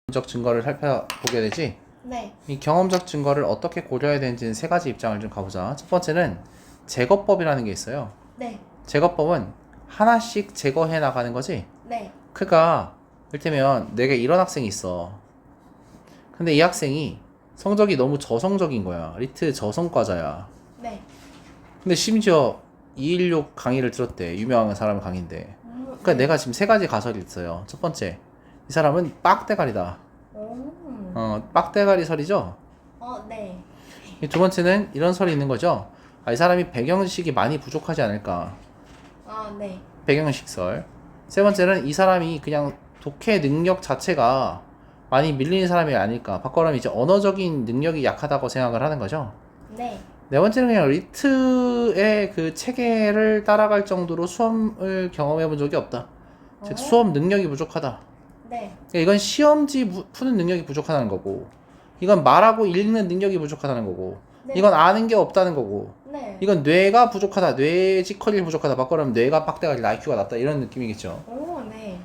경험적 증거를 살펴보게 되지. 네. 이 경험적 증거를 어떻게 고려해야 되는지는 세 가지 입장을 좀 가보자. 첫 번째는 제거법이라는 게 있어요. 네. 제거법은 하나씩 제거해 나가는 거지. 네. 그러니까 이를테면 내가 이런 학생이 있어. 근데 이 학생이 성적이 너무 저성적인 거야. 리트 저성과자야. 네. 근데 심지어 216 강의를 들었대. 유명한 사람 강의인데. 그러니까 네. 내가 지금 세 가지 가설이 있어요. 첫 번째, 이 사람은 빡대가리다. 오. 빡대가리 설이죠. 네. 이 두 번째는 이런 설이 있는 거죠. 이 사람이 배경식이 많이 부족하지 않을까. 네. 배경식 설. 세 번째는 이 사람이 그냥 독해 능력 자체가 많이 밀리는 사람이 아닐까. 바꿔라면 이제 언어적인 능력이 약하다고 생각을 하는 거죠. 네. 네 번째는 그냥 리트의 그 체계를 따라갈 정도로 수험을 경험해 본 적이 없다. 즉 수험 능력이 부족하다. 네. 그러니까 이건 시험지 푸는 능력이 부족하다는 거고, 이건 말하고 읽는 능력이 부족하다는 거고, 네. 이건 아는 게 없다는 거고, 네. 이건 뇌가 부족하다, 뇌지컬이 부족하다, 바꿔라면 뇌가 빡대가리 IQ가 낮다 이런 느낌이겠죠. 네.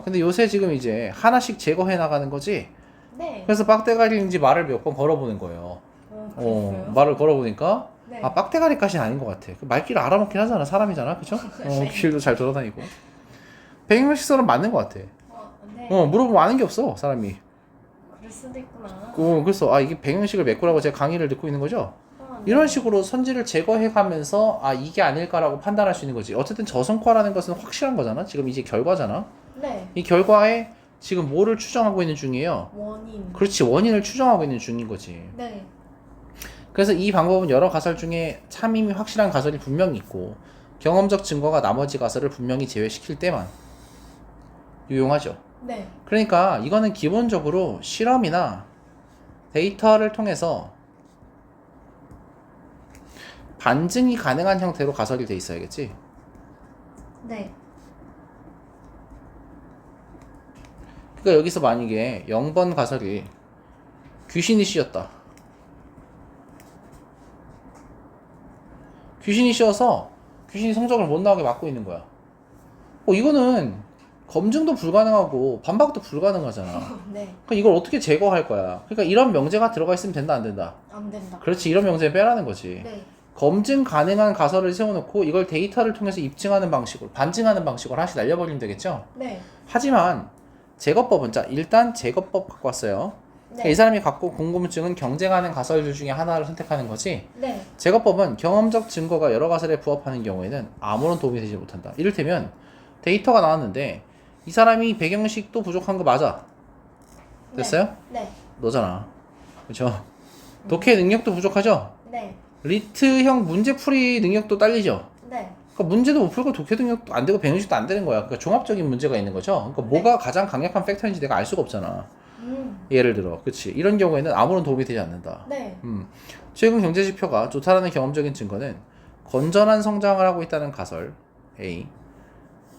근데 요새 지금 이제 하나씩 제거해 나가는 거지. 네. 그래서 빡대가리인지 말을 몇 번 걸어보는 거예요. 그랬어요? 말을 걸어보니까 네. 빡대가리까지는 아닌 것 같아. 그 말귀를 알아먹긴 하잖아, 사람이잖아, 그쵸? 네. 길도 잘 돌아다니고. 백명식설은 맞는 것 같아. 네. 물어보면 아는 게 없어, 사람이. 그럴 수도 있구나. 그래서 이게 백명식을 메꾸라고 제가 강의를 듣고 있는 거죠. 네. 이런 식으로 선지를 제거해가면서 이게 아닐까라고 판단할 수 있는 거지. 어쨌든 저성과라는 것은 확실한 거잖아. 지금 이제 결과잖아. 네. 이 결과에 지금 뭐를 추정하고 있는 중이에요. 원인. 그렇지, 원인을 추정하고 있는 중인 거지. 네. 그래서 이 방법은 여러 가설 중에 참임이 확실한 가설이 분명히 있고 경험적 증거가 나머지 가설을 분명히 제외시킬 때만 유용하죠. 네. 그러니까 이거는 기본적으로 실험이나 데이터를 통해서 반증이 가능한 형태로 가설이 돼 있어야겠지. 네. 그러니까 여기서 만약에 0번 가설이 귀신이 씌었다. 귀신이 씌어서 귀신이 성적을 못 나오게 막고 있는 거야. 이거는 검증도 불가능하고 반박도 불가능하잖아. 네. 그러니까 이걸 어떻게 제거할 거야? 그러니까 이런 명제가 들어가 있으면 된다, 안 된다? 안 된다. 그렇지, 이런 명제는 빼라는 거지. 네. 검증 가능한 가설을 세워놓고 이걸 데이터를 통해서 입증하는 방식으로, 반증하는 방식으로 하나씩 날려버리면 되겠죠? 네. 하지만 제거법은, 자, 일단 제거법 갖고 왔어요. 네. 이 사람이 갖고 궁금증은 경쟁하는 가설들 중에 하나를 선택하는 거지. 네. 제거법은 경험적 증거가 여러 가설에 부합하는 경우에는 아무런 도움이 되지 못한다. 이를테면 데이터가 나왔는데 이 사람이 배경식도 부족한 거 맞아. 됐어요? 네. 너잖아. 그렇죠? 독해 능력도 부족하죠? 네. 리트형 문제풀이 능력도 딸리죠? 네. 그러니까 문제도 못 풀고 독해 능력도 안 되고 배경식도 안 되는 거야. 그러니까 종합적인 문제가 있는 거죠. 그러니까 뭐가 가장 강력한 팩터인지 내가 알 수가 없잖아. 예를 들어, 그렇지. 이런 경우에는 아무런 도움이 되지 않는다. 네. 최근 경제 지표가 좋다라는 경험적인 증거는 건전한 성장을 하고 있다는 가설 A,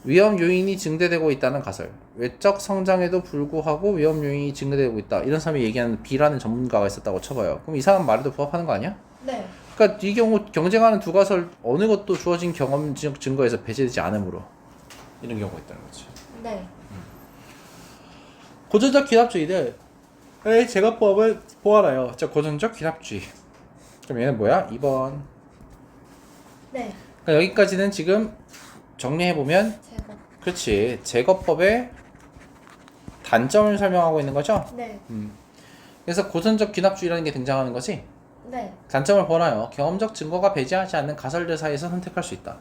위험 요인이 증대되고 있다는 가설, 외적 성장에도 불구하고 위험 요인이 증대되고 있다. 이런 사람이 얘기하는 B라는 전문가가 있었다고 쳐봐요. 그럼 이 사람 말에도 부합하는 거 아니야? 네. 그러니까 이 경우 경쟁하는 두 가설 어느 것도 주어진 경험적 증거에서 배제되지 않으므로 이런 경우가 있다는 거지. 네. 고전적 기납주의를 제거법을 보아라요. 자, 고전적 기납주의. 그럼 얘는 뭐야? 2번. 네. 그러니까 여기까지는 지금 정리해보면, 제거. 그렇지, 제거법의 단점을 설명하고 있는 거죠? 네. 그래서 고전적 기납주의라는 게 등장하는 거지. 네. 단점을 보나요? 경험적 증거가 배제하지 않는 가설들 사이에서 선택할 수 있다.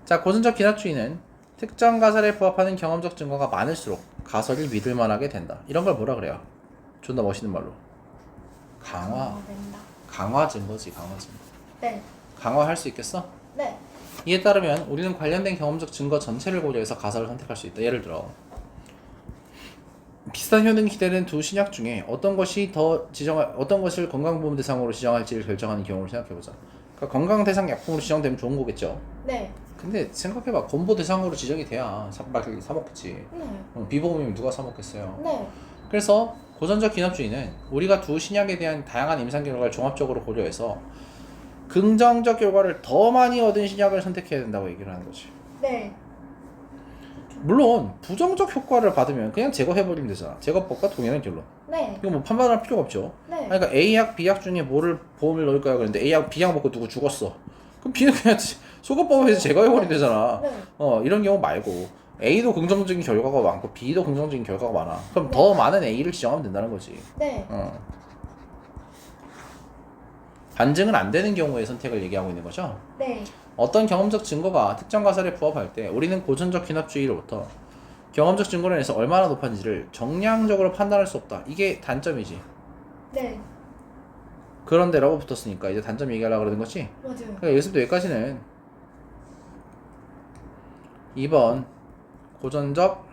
자, 고전적 기납주의는 특정 가설에 부합하는 경험적 증거가 많을수록 가설을 믿을 만하게 된다. 이런 걸 뭐라 그래요? 존나 멋있는 말로 된다. 강화 증거지. 강화 증거. 네. 강화할 수 있겠어? 네. 이에 따르면 우리는 관련된 경험적 증거 전체를 고려해서 가설을 선택할 수 있다. 예를 들어 비슷한 효능 기대는 두 신약 중에 어떤 것을 건강보험 대상으로 지정할지를 결정하는 경우를 생각해보자. 그러니까 건강 대상 약품으로 지정되면 좋은 거겠죠. 네. 근데 생각해봐, 건보 대상으로 지정이 돼야 사 먹겠지. 네. 비보험이면 누가 사 먹겠어요. 네. 그래서 고전적 기납주의는 우리가 두 신약에 대한 다양한 임상 결과를 종합적으로 고려해서 긍정적 결과를 더 많이 얻은 신약을 선택해야 된다고 얘기를 하는 거지. 네. 물론 부정적 효과를 받으면 그냥 제거해버리면 되잖아. 제거법과 동일한 결론. 네. 이거 뭐 판단할 필요가 없죠. 네. 그러니까 A약, B약 중에 뭐를 보험을 넣을 거야 그랬는데 A약, B약 먹고 누구 죽었어. 그럼 B는 그냥 소거법에서 제거해버리면 되잖아. 네. 이런 경우 말고 A도 긍정적인 결과가 많고 B도 긍정적인 결과가 많아. 그럼 네. 더 많은 A를 지정하면 된다는 거지. 네. 반증은 안 되는 경우의 선택을 얘기하고 있는 거죠. 네. 어떤 경험적 증거가 특정 가설에 부합할 때 우리는 고전적 귀납주의로부터 경험적 증거로 인해서 얼마나 높았는지를 정량적으로 판단할 수 없다. 이게 단점이지. 네. 그런데라고 붙었으니까 이제 단점 얘기하려고 그러는 거지. 맞아요. 그러니까 여기서부터 여기까지는 2번 고전적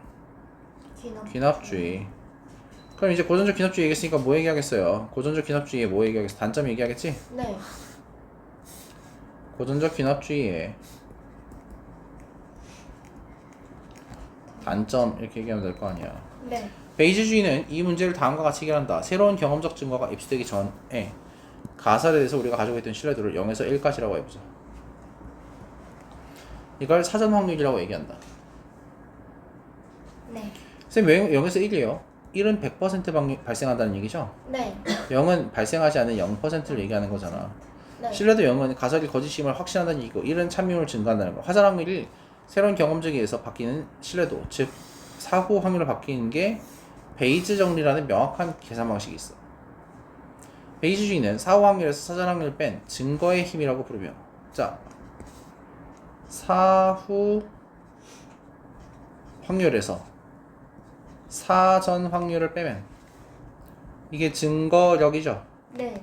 귀납주의. 그럼 이제 고전적 귀납주의 얘기했으니까 뭐 얘기하겠어요? 고전적 귀납주의에 뭐 얘기하겠어? 단점 얘기하겠지? 네. 고전적 귀납주의에 단점 이렇게 얘기하면 될 거 아니야. 네. 베이지주의는 이 문제를 다음과 같이 해결한다. 새로운 경험적 증거가 입수되기 전에 가설에 대해서 우리가 가지고 있던 신뢰도를 0에서 1까지라고 해보자. 이걸 사전 확률이라고 얘기한다. 네. 선생님 왜 0에서 1이에요? 1은 100% 발생한다는 얘기죠? 네. 0은 발생하지 않는 0%를 얘기하는 거잖아. 네. 신뢰도 0은 가설이 거짓임을 확신한다는 얘기고 1은 참여율을 증가한다는 거. 화살 확률이 새로운 경험적에 의해서 바뀌는 신뢰도, 즉 사후 확률을 바뀌는 게 베이즈 정리라는 명확한 계산 방식이 있어. 베이즈주의는 사후 확률에서 사전 확률을 뺀 증거의 힘이라고 부르며, 자, 사후 확률에서 사전 확률을 빼면 이게 증거력이죠. 네.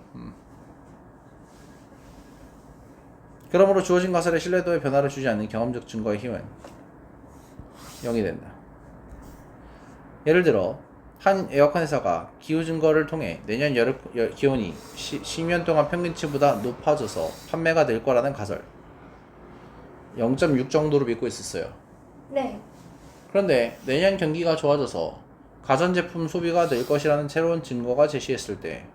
그러므로 주어진 가설의 신뢰도에 변화를 주지 않는 경험적 증거의 힘은 0이 된다. 예를 들어 한 에어컨 회사가 기후 증거를 통해 내년 기온이 10년 동안 평균치보다 높아져서 판매가 될 거라는 가설 0.6 정도로 믿고 있었어요. 네. 그런데 내년 경기가 좋아져서 가전제품 소비가 늘 것이라는 새로운 증거가 제시했을 때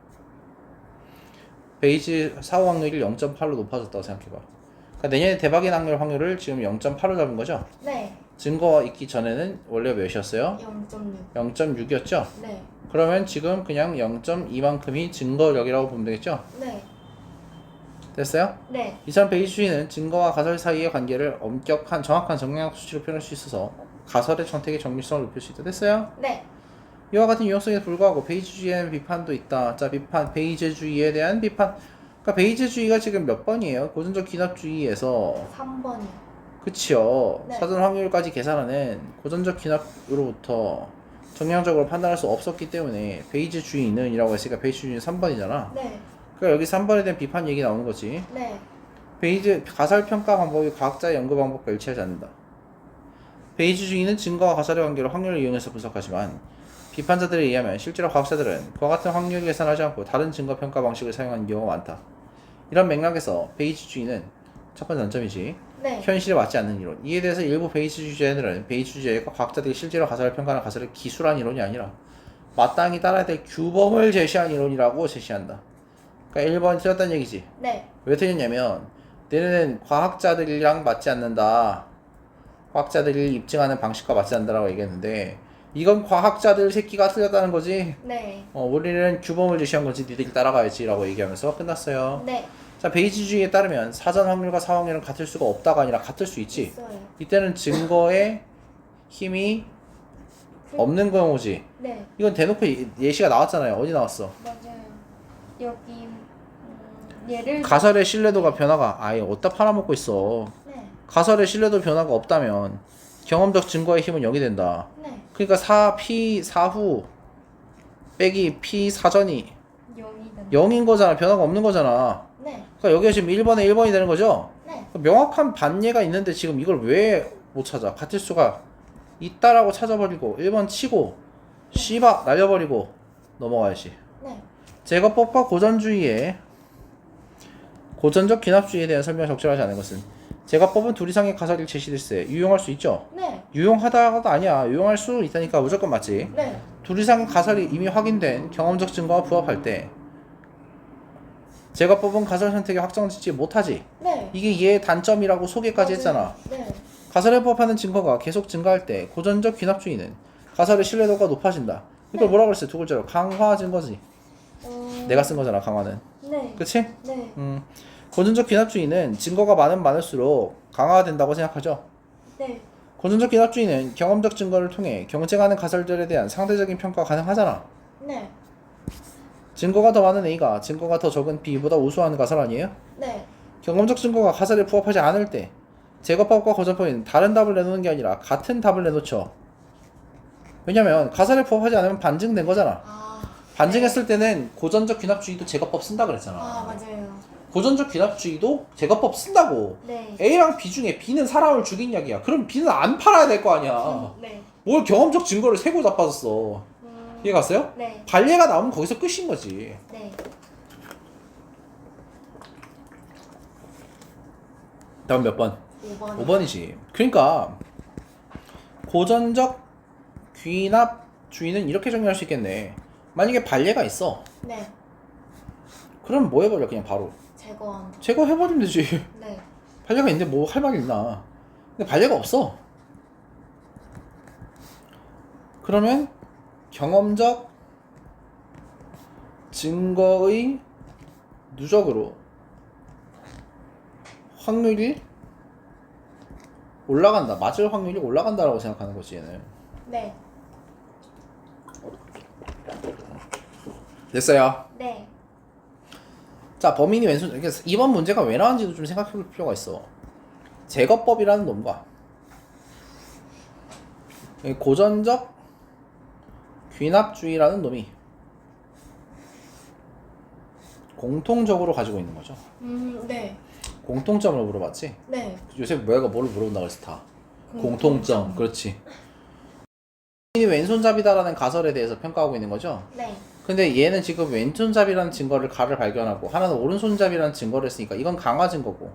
베이지 사후 확률이 0.8로 높아졌다고 생각해봐. 그러니까 내년에 대박이 날 확률을 지금 0.8로 잡은 거죠? 네. 증거가 있기 전에는 원래 몇이었어요? 0.6. 0.6이었죠? 네. 그러면 지금 그냥 0.2만큼이 증거력이라고 보면 되겠죠? 네. 됐어요? 네. 이처럼 베이지주의는 증거와 가설 사이의 관계를 엄격한 정확한 정량학 수치로 표현할 수 있어서 가설의 정택의 정밀성을 높일 수 있다. 됐어요? 네. 이와 같은 유용성에 불구하고 베이지주의에는 비판도 있다. 자, 베이지주의에 대한 비판. 그러니까 베이지주의가 지금 몇 번이에요? 고전적 귀납주의에서 3번이요. 그치요. 네. 사전 확률까지 계산하는 고전적 귀납으로부터 정량적으로 판단할 수 없었기 때문에 베이지주의는 이라고 했으니까 베이지주의는 3번이잖아. 네. 그러니까 여기 3번에 대한 비판 얘기 나오는 거지. 네. 베이지 가설 평가 방법이 과학자의 연구 방법과 일치하지 않는다. 베이지주의는 증거와 가설의 관계로 확률을 이용해서 분석하지만 비판자들에 의하면 실제로 과학자들은 그와 같은 확률 계산하지 않고 다른 증거 평가 방식을 사용하는 경우가 많다. 이런 맥락에서 베이지주의는 첫 번째 단점이지. 네. 현실에 맞지 않는 이론. 이에 대해서 일부 베이지주의자들은 베이지주의가 과학자들이 실제로 가설을 평가하는 가설을 기술한 이론이 아니라 마땅히 따라야 될 규범을 제시한 이론이라고 제시한다. 그러니까 1번 틀렸다는 얘기지. 네. 왜 틀렸냐면 얘네는 과학자들이랑 맞지 않는다. 과학자들이 입증하는 방식과 맞지 않는다라고 얘기했는데 이건 과학자들 새끼가 틀렸다는 거지. 네. 우리는 규범을 제시한 거지 니들이 따라가야지 라고 얘기하면서 끝났어요. 네. 자, 베이지주의에 따르면 사전 확률과 사후 확률은 같을 수가 없다가 아니라 같을 수 있지. 있어요. 이때는 증거에 힘이 없는 경우지. 네. 이건 대놓고 예시가 나왔잖아요. 어디 나왔어? 맞아요. 여기 얘를 가설의 신뢰도가 변화가 아예 어디다 팔아먹고 있어. 네. 가설의 신뢰도 변화가 없다면 경험적 증거의 힘은 0이 된다. 네. 그러니까 P 사후 빼기 P 사전이 0이다. 0인 거잖아. 변화가 없는 거잖아. 네. 그러니까 여기가 지금 1번에 1번이 되는 거죠? 네. 명확한 반예가 있는데 지금 이걸 왜 못 찾아? 같을 수가 있다라고 찾아버리고 1번 치고 씨바 날려버리고 넘어가야지. 네. 제거법과 고전주의의 고전적 귀납주의에 대한 설명을 적절하지 않은 것은 제거법은 둘 이상의 가설이 제시될 때 유용할 수 있죠? 네. 유용하다가 아니야. 유용할 수 있다니까 무조건 맞지. 네. 둘 이상의 가설이 이미 확인된 경험적 증거와 부합할 때 제거법은 가설 선택에 확정짓지 못하지. 네. 이게 얘의 단점이라고 소개까지 맞아요. 했잖아. 네. 가설에 부합하는 증거가 계속 증가할 때 고전적 귀납주의는 가설의 신뢰도가 높아진다. 이걸 네. 뭐라 그랬어요? 두 글자로 강화 증거지. 어... 내가 쓴 거잖아, 강화는. 네. 그치? 네. 고전적 귀납주의는 증거가 많을수록 강화가 된다고 생각하죠. 네. 고전적 귀납주의는 경험적 증거를 통해 경쟁하는 가설들에 대한 상대적인 평가가 가능하잖아. 네. 증거가 더 많은 A가 증거가 더 적은 B보다 우수한 가설 아니에요? 네. 경험적 증거가 가설에 부합하지 않을 때 제거법과 거절법인 다른 답을 내놓는 게 아니라 같은 답을 내놓죠. 왜냐면 가설에 부합하지 않으면 반증된 거잖아. 아. 반증했을 때는 고전적 귀납주의도 제거법 쓴다 그랬잖아. 아, 맞아요. 고전적 귀납주의도 제거법 쓴다고. 네. A랑 B 중에 B는 사람을 죽인 약이야. 그럼 B는 안 팔아야 될 거 아니야. 네. 뭘 경험적 증거를 세고 다 빠졌어. 이해 갔어요? 네. 반례가 나오면 거기서 끝인 거지. 네. 다음 몇 번? 5번. 5번이지. 그러니까 고전적 귀납주의는 이렇게 정리할 수 있겠네. 만약에 반례가 있어. 네. 그럼 뭐 해버려 그냥 바로. 제거한다. 제거해버리면 되지. 네. 반례가 있는데 뭐 할 말이 있나. 근데 반례가 없어. 그러면 경험적 증거의 누적으로 확률이 올라간다. 맞을 확률이 올라간다라고 생각하는 거지 얘는. 네. 됐어요. 네. 자, 범인이 왼손. 그러니까 이번 문제가 왜 나왔는지도 좀 생각해 볼 필요가 있어. 제거법이라는 놈과 고전적 귀납주의라는 놈이 공통적으로 가지고 있는 거죠. 네. 공통점을 물어봤지? 네. 요새 뭐가 뭐를 물어본다고 해서 다 공통점. 그렇지. 범인이 왼손잡이다라는 가설에 대해서 평가하고 있는 거죠. 네. 근데 얘는 지금 왼손잡이라는 증거를 가를 발견하고 하나는 오른손잡이라는 증거를 했으니까 이건 강화 증거고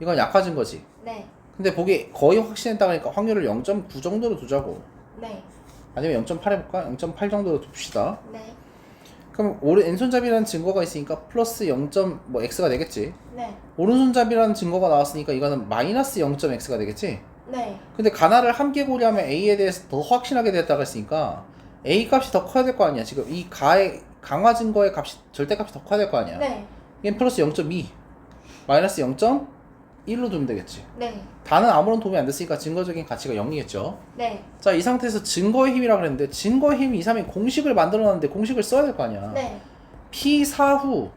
이건 약화 증거지. 네. 근데 보기 거의 확신했다 그러니까 확률을 0.9 정도로 두자고. 네. 아니면 0.8 해볼까? 0.8 정도로 둡시다. 네. 그럼 왼손잡이라는 증거가 있으니까 플러스 0. 뭐 x가 되겠지. 네. 오른손잡이라는 증거가 나왔으니까 이거는 마이너스 0.x가 되겠지. 네. 근데 가나를 함께 고려하면 a에 대해서 더 확신하게 되었다고 했으니까 a 값이 더 커야 될 거 아니야. 지금 이 가의 강화 증거의 값이 절대값이 더 커야 될 거 아니야. 네. 얘는 플러스 0.2 마이너스 0.1로 두면 되겠지. 네. 다는 아무런 도움이 안 됐으니까 증거적인 가치가 0이겠죠. 네. 자, 이 상태에서 증거의 힘이라 그랬는데 증거의 힘이 2, 3의 공식을 만들어 놨는데 공식을 써야 될 거 아니야. 네. P 사후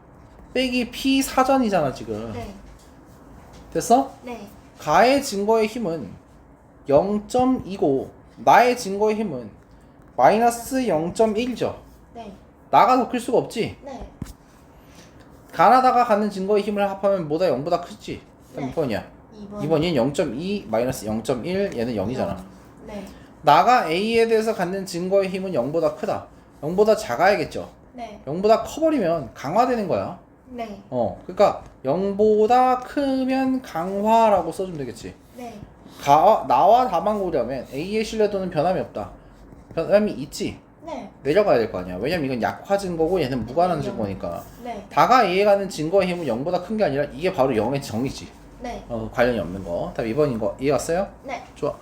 빼기 P 사전이잖아 지금. 네. 됐어? 네. 가의 증거의 힘은 0.2고 나의 증거의 힘은 마이너스 0.1죠. 네. 나가 더 클 수가 없지. 네. 가나다가 갖는 증거의 힘을 합하면 뭐다 0보다 크지. 그럼 네. 몇 번이야? 2번. 2번이 0.2 마이너스 0.1 얘는 0이잖아. 네. 나가 A에 대해서 갖는 증거의 힘은 0보다 크다. 0보다 작아야겠죠. 네. 0보다 커버리면 강화되는 거야. 네. 그러니까 0보다 크면 강화라고 써주면 되겠지. 네. 나와 다만 고려하면 A의 신뢰도는 변함이 없다. 변함이 있지. 네. 내려가야 될 거 아니야. 왜냐면 이건 약화 증거고 얘는 무관한 증거니까. 네. 다가 A에 가는 증거의 힘은 0보다 큰 게 아니라 이게 바로 0의 정의지. 네. 관련이 없는 거. 다음 2번인 거 이해갔어요? 네. 좋아.